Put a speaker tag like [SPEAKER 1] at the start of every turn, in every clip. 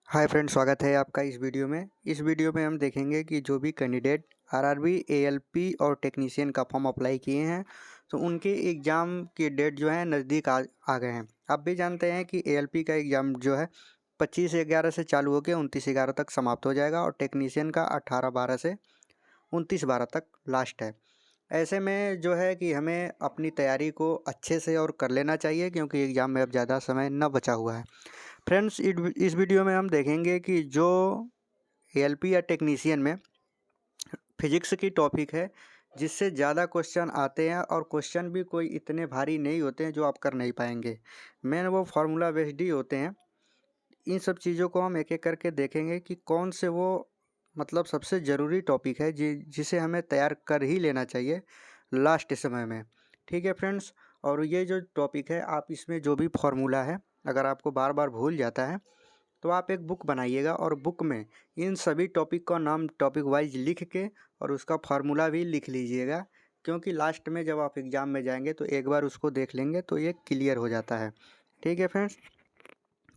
[SPEAKER 1] Hi friends, स्वागत है आपका इस वीडियो में। इस वीडियो में हम देखेंगे कि जो भी कैंडिडेट आरआरबी, एएलपी और टेक्नीशियन का फॉर्म अप्लाई किए हैं तो उनके एग्ज़ाम की डेट जो है नज़दीक आ गए हैं। आप भी जानते हैं कि एएलपी का एग्ज़ाम जो है 25/11 से चालू होकर 29/11 तक समाप्त हो जाएगा और टेक्नीशियन का 18/12 से 29/12 तक लास्ट है। ऐसे में जो है कि हमें अपनी तैयारी को अच्छे से और कर लेना चाहिए क्योंकि एग्ज़ाम में अब ज़्यादा समय न बचा हुआ है। फ्रेंड्स, इस वीडियो में हम देखेंगे कि जो एएलपी या टेक्नीशियन में फिजिक्स की टॉपिक है जिससे ज़्यादा क्वेश्चन आते हैं और क्वेश्चन भी कोई इतने भारी नहीं होते हैं जो आप कर नहीं पाएंगे। मेन वो फार्मूला बेस्ड ही होते हैं। इन सब चीज़ों को हम एक एक करके देखेंगे कि कौन से वो मतलब सबसे ज़रूरी टॉपिक है जिसे हमें तैयार कर ही लेना चाहिए लास्ट समय में। ठीक है फ्रेंड्स, और ये जो टॉपिक है आप इसमें जो भी फार्मूला है अगर आपको बार बार भूल जाता है तो आप एक बुक बनाइएगा और बुक में इन सभी टॉपिक का नाम टॉपिक वाइज लिख के और उसका फार्मूला भी लिख लीजिएगा, क्योंकि लास्ट में जब आप एग्ज़ाम में जाएंगे तो एक बार उसको देख लेंगे तो ये क्लियर हो जाता है। ठीक है फ्रेंड्स,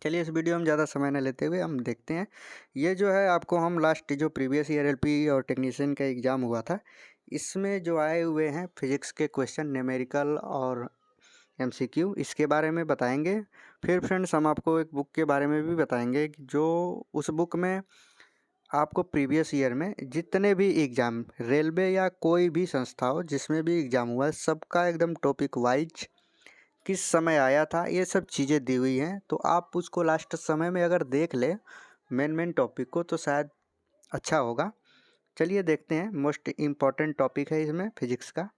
[SPEAKER 1] चलिए इस वीडियो में ज़्यादा समय न लेते हुए हम देखते हैं। ये जो है आपको हम लास्ट जो प्रीवियस ईयर एलपी और टेक्नीशियन का एग्ज़ाम हुआ था इसमें जो आए हुए हैं फिजिक्स के क्वेश्चन, न्यूमेरिकल और एमसीक्यू, इसके बारे में बताएंगे। फिर फ्रेंड्स हम आपको एक बुक के बारे में भी बताएंगे कि जो उस बुक में आपको प्रीवियस ईयर में जितने भी एग्ज़ाम रेलवे या कोई भी संस्था हो जिसमें भी एग्ज़ाम हुआ है सबका एकदम टॉपिक वाइज किस समय आया था ये सब चीज़ें दी हुई हैं। तो आप उसको लास्ट समय में अगर देख ले मेन टॉपिक को तो शायद अच्छा होगा। चलिए देखते हैं। मोस्ट इम्पॉर्टेंट टॉपिक है इसमें फिजिक्स का।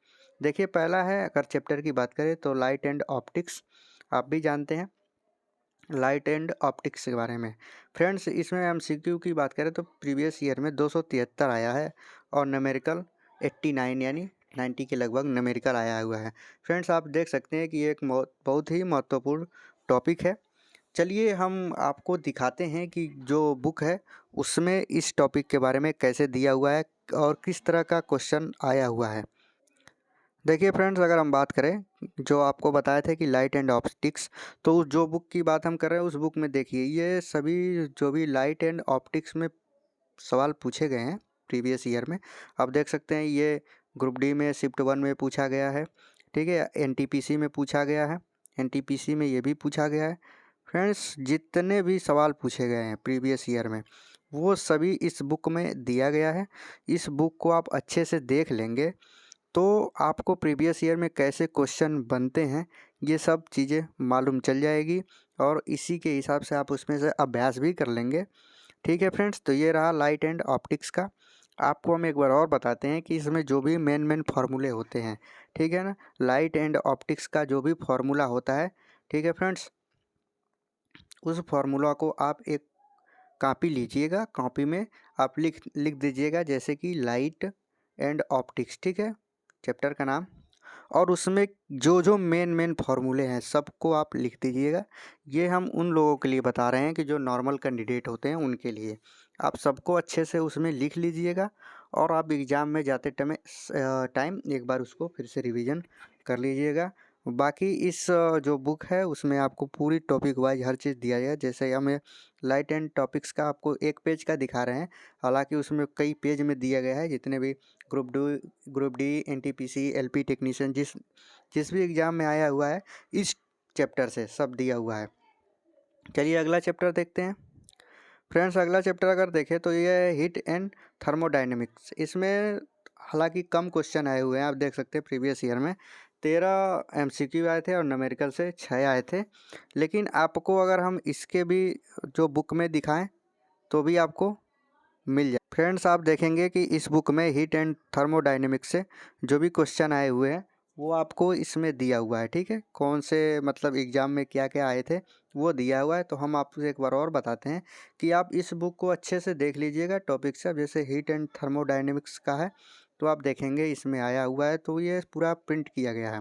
[SPEAKER 1] देखिए पहला है, अगर चैप्टर की बात करें तो लाइट एंड ऑप्टिक्स। आप भी जानते हैं लाइट एंड ऑप्टिक्स के बारे में। फ्रेंड्स, इसमें एमसीक्यू की बात करें तो प्रीवियस ईयर में 273 आया है और न्यूमेरिकल 89 यानी 90 के लगभग न्यूमेरिकल आया हुआ है। फ्रेंड्स, आप देख सकते हैं कि ये एक बहुत ही महत्वपूर्ण टॉपिक है। चलिए हम आपको दिखाते हैं कि जो बुक है उसमें इस टॉपिक के बारे में कैसे दिया हुआ है और किस तरह का क्वेश्चन आया हुआ है। देखिए फ्रेंड्स, अगर हम बात करें जो आपको बताए थे कि लाइट एंड ऑप्टिक्स, तो जो बुक की बात हम कर रहे हैं उस बुक में देखिए ये सभी जो भी लाइट एंड ऑप्टिक्स में सवाल पूछे गए हैं प्रीवियस ईयर में। आप देख सकते हैं ये ग्रुप डी में शिफ्ट 1 में पूछा गया है। ठीक है, एनटीपीसी में पूछा गया है, एनटीपीसी में ये भी पूछा गया है। फ्रेंड्स, जितने भी सवाल पूछे गए हैं प्रीवियस ईयर में वो सभी इस बुक में दिया गया है। इस बुक को आप अच्छे से देख लेंगे तो आपको प्रीवियस ईयर में कैसे क्वेश्चन बनते हैं ये सब चीज़ें मालूम चल जाएगी और इसी के हिसाब से आप उसमें से अभ्यास भी कर लेंगे। ठीक है फ्रेंड्स, तो ये रहा लाइट एंड ऑप्टिक्स का। आपको हम एक बार और बताते हैं कि इसमें जो भी मेन फार्मूले होते हैं, ठीक है ना, लाइट एंड ऑप्टिक्स का जो भी फार्मूला होता है, ठीक है फ्रेंड्स, उस फार्मूला को आप एक कॉपी लीजिएगा। कॉपी में आप लिख दीजिएगा जैसे कि लाइट एंड ऑप्टिक्स, ठीक है, चैप्टर का नाम, और उसमें जो जो मेन फार्मूले हैं सबको आप लिख दीजिएगा। ये हम उन लोगों के लिए बता रहे हैं कि जो नॉर्मल कैंडिडेट होते हैं उनके लिए। आप सबको अच्छे से उसमें लिख लीजिएगा और आप एग्ज़ाम में जाते टाइम एक बार उसको फिर से रिवीजन कर लीजिएगा। बाकी इस जो बुक है उसमें आपको पूरी टॉपिक वाइज हर चीज़ दिया गया है। जैसे हमें लाइट एंड टॉपिक्स का आपको एक पेज का दिखा रहे हैं, हालांकि उसमें कई पेज में दिया गया है। जितने भी group D NTPC LP technician जिस भी एग्ज़ाम में आया हुआ है इस चैप्टर से सब दिया हुआ है। चलिए अगला चैप्टर देखते हैं। फ्रेंड्स, अगला चैप्टर अगर देखें तो ये है हीट एंड थर्मोडाइनमिक्स। इसमें हालांकि कम क्वेश्चन आए हुए हैं। आप देख सकते हैं प्रीवियस ईयर में 13 एमसीक्यू आए थे और न्यूमेरिकल से 6 आए थे। लेकिन आपको अगर हम इसके भी जो बुक में दिखाएं तो भी आपको मिल जाए। फ्रेंड्स, आप देखेंगे कि इस बुक में हीट एंड थर्मोडाइनमिक्स से जो भी क्वेश्चन आए हुए हैं वो आपको इसमें दिया हुआ है। ठीक है, कौन से मतलब एग्ज़ाम में क्या क्या आए थे वो दिया हुआ है। तो हम आपको एक बार और बताते हैं कि आप इस बुक को अच्छे से देख लीजिएगा टॉपिक से। अब जैसे हीट एंड थर्मोडाइनमिक्स का है तो आप देखेंगे इसमें आया हुआ है, तो ये पूरा प्रिंट किया गया है।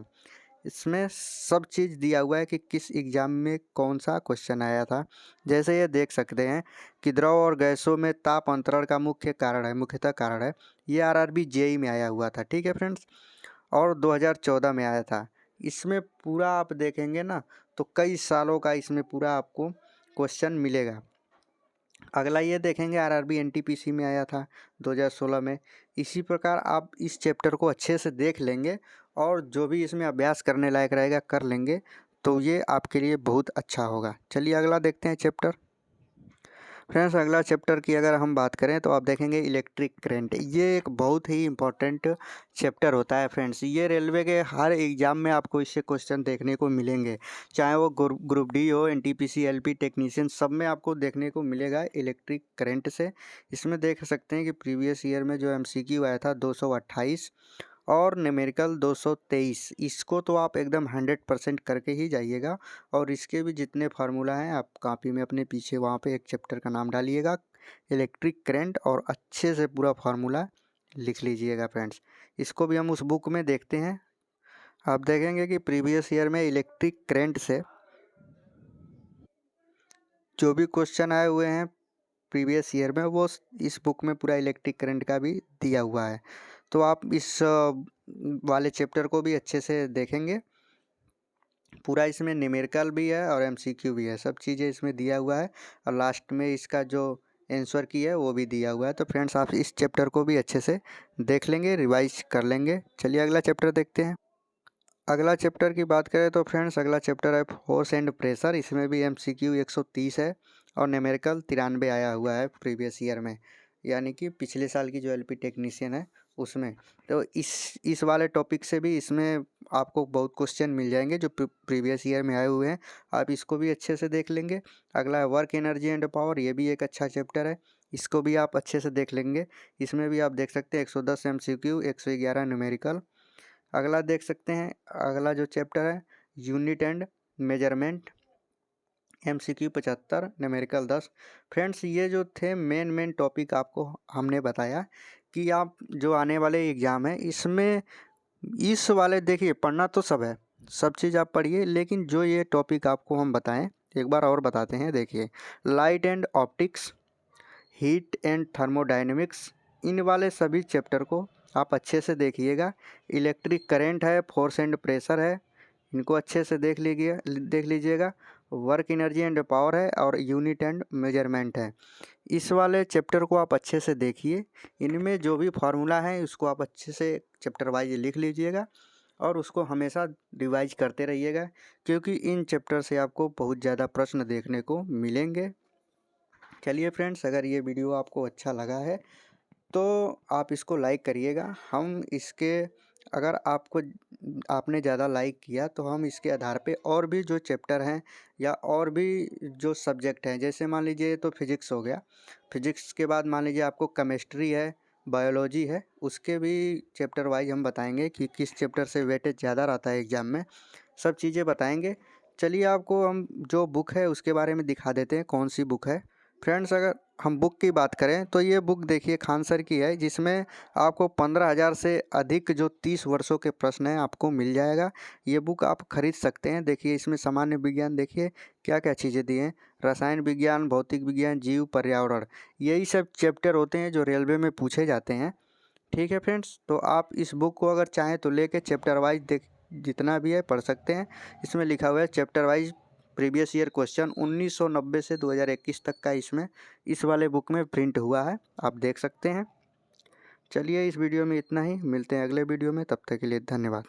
[SPEAKER 1] इसमें सब चीज़ दिया हुआ है कि किस एग्ज़ाम में कौन सा क्वेश्चन आया था। जैसे ये देख सकते हैं कि द्रव और गैसों में ताप अंतरण का मुख्यतः कारण है। ये आरआरबी जेई में आया हुआ था। ठीक है फ्रेंड्स, और 2014 में आया था। इसमें पूरा आप देखेंगे ना तो कई सालों का इसमें पूरा आपको क्वेश्चन मिलेगा। अगला ये देखेंगे आरआरबी एनटीपीसी में आया था 2016 में। इसी प्रकार आप इस चैप्टर को अच्छे से देख लेंगे और जो भी इसमें अभ्यास करने लायक रहेगा कर लेंगे तो ये आपके लिए बहुत अच्छा होगा। चलिए अगला देखते हैं चैप्टर। फ्रेंड्स अगला चैप्टर की अगर हम बात करें तो आप देखेंगे इलेक्ट्रिक करंट। ये एक बहुत ही इम्पोर्टेंट चैप्टर होता है फ्रेंड्स। ये रेलवे के हर एग्ज़ाम में आपको इससे क्वेश्चन देखने को मिलेंगे, चाहे वो ग्रुप डी हो, एनटीपीसी, एलपी टेक्नीशियन, सब में आपको देखने को मिलेगा इलेक्ट्रिक करंट से। इसमें देख सकते हैं कि प्रीवियस ईयर में जो एमसीक्यू आया था 228 और न्यूमेरिकल 223। इसको तो आप एकदम 100% करके ही जाइएगा। और इसके भी जितने फार्मूला हैं आप कॉपी में अपने पीछे वहाँ पे एक चैप्टर का नाम डालिएगा इलेक्ट्रिक करंट और अच्छे से पूरा फार्मूला लिख लीजिएगा फ्रेंड्स। इसको भी हम उस बुक में देखते हैं। आप देखेंगे कि प्रीवियस ईयर में इलेक्ट्रिक करंट से जो भी क्वेश्चन आए हुए हैं प्रीवियस ईयर में वो इस बुक में पूरा इलेक्ट्रिक करंट का भी दिया हुआ है। तो आप इस वाले चैप्टर को भी अच्छे से देखेंगे। पूरा इसमें न्यूमेरिकल भी है और एमसीक्यू भी है, सब चीज़ें इसमें दिया हुआ है और लास्ट में इसका जो आंसर की है वो भी दिया हुआ है। तो फ्रेंड्स आप इस चैप्टर को भी अच्छे से देख लेंगे, रिवाइज कर लेंगे। चलिए अगला चैप्टर देखते हैं। अगला चैप्टर की बात करें तो फ्रेंड्स अगला चैप्टर है फोर्स एंड प्रेशर। इसमें भी एमसीक्यू 130 है और न्यूमेरिकल 93 आया हुआ है प्रीवियस ईयर में, यानी कि पिछले साल की जो एलपी टेक्नीशियन है उसमें। तो इस वाले टॉपिक से भी इसमें आपको बहुत क्वेश्चन मिल जाएंगे जो प्रीवियस ईयर में आए हुए हैं। आप इसको भी अच्छे से देख लेंगे। अगला है वर्क एनर्जी एंड पावर। ये भी एक अच्छा चैप्टर है, इसको भी आप अच्छे से देख लेंगे। इसमें भी आप देख सकते हैं 110 एमसीक्यू, 111 न्यूमेरिकल। अगला देख सकते हैं, अगला जो चैप्टर है unit and measurement, MCQ 75, numerical 10। Friends ये जो थे मेन टॉपिक आपको हमने बताया कि आप जो आने वाले एग्ज़ाम है इसमें इस वाले देखिए पढ़ना तो सब है, सब चीज़ आप पढ़िए, लेकिन जो ये टॉपिक आपको हम बताएं एक बार और बताते हैं। देखिए light and optics, heat and thermodynamics, इन वाले सभी चैप्टर को आप अच्छे से देखिएगा। इलेक्ट्रिक करंट है, फोर्स एंड प्रेशर है, इनको अच्छे से देख लीजिएगा। वर्क एनर्जी एंड पावर है और यूनिट एंड मेजरमेंट है। इस वाले चैप्टर को आप अच्छे से देखिए। इनमें जो भी फार्मूला है उसको आप अच्छे से चैप्टर वाइज लिख लीजिएगा और उसको हमेशा रिवाइज करते रहिएगा, क्योंकि इन चैप्टर से आपको बहुत ज़्यादा प्रश्न देखने को मिलेंगे। चलिए फ्रेंड्स अगर ये वीडियो आपको अच्छा लगा है तो आप इसको लाइक करिएगा। हम इसके अगर आपने ज़्यादा लाइक किया तो हम इसके आधार पे और भी जो चैप्टर हैं या और भी जो सब्जेक्ट हैं, जैसे मान लीजिए तो फिजिक्स हो गया, फिजिक्स के बाद मान लीजिए आपको केमिस्ट्री है, बायोलॉजी है, उसके भी चैप्टर वाइज हम बताएंगे कि किस चैप्टर से वेटेज ज़्यादा रहता है एग्ज़ाम में, सब चीज़ें बताएंगे। चलिए आपको हम जो बुक है उसके बारे में दिखा देते हैं कौन सी बुक है। फ्रेंड्स अगर हम बुक की बात करें तो ये बुक देखिए खान सर की है, जिसमें आपको 15,000 से अधिक जो 30 वर्षों के प्रश्न हैं आपको मिल जाएगा। ये बुक आप खरीद सकते हैं। देखिए इसमें सामान्य विज्ञान देखिए क्या क्या चीज़ें दी हैं, रसायन विज्ञान, भौतिक विज्ञान, जीव, पर्यावरण, यही सब चैप्टर होते हैं जो रेलवे में पूछे जाते हैं। ठीक है फ्रेंड्स, तो आप इस बुक को अगर चाहें तो लेके चैप्टर वाइज देख जितना भी है पढ़ सकते हैं। इसमें लिखा हुआ है chapter wise previous year question 1990 से 2021 तक का इसमें इस वाले बुक में प्रिंट हुआ है, आप देख सकते हैं। चलिए इस वीडियो में इतना ही, मिलते हैं अगले वीडियो में, तब तक के लिए धन्यवाद।